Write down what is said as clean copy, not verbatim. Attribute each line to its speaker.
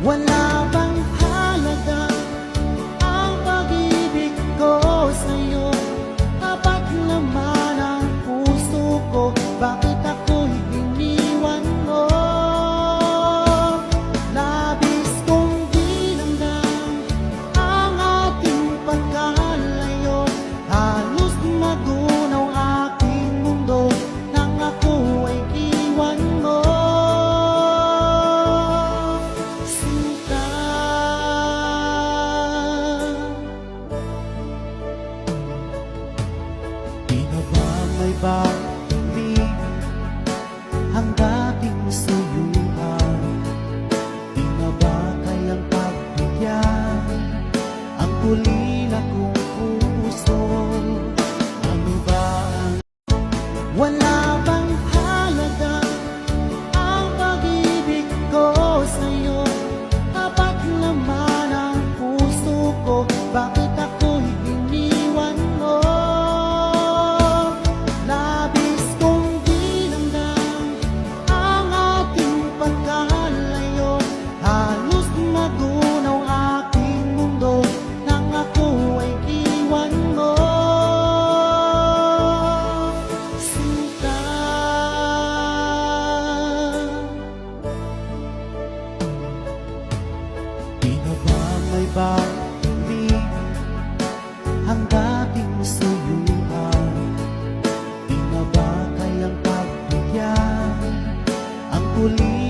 Speaker 1: Wala bang halaga ang pag-ibig ko sa'yo? Tapat naman ang puso ko, bakit ako'y iniwan mo? Labis kong dinamdam ang ating pagkalayo, halos magunaw aking mundo nang ako ay iwan mo. Di na ba may balik ang dating suyuan? Di na ba kayang pagbigyan ang kulila kong puso? Ano ba ang wala bang halaga ang pag-ibig ko sa'yo? Tapat naman ang puso ko, bakit ako'y iniwan mo? Labis kong dinamdam ang ating pagkalayo, halos magunaw aking mundo nang ako ay iwan mo. Sinta, di na ba may balik ang dating suyuan? Di na ba kayang pagbigyan ang huli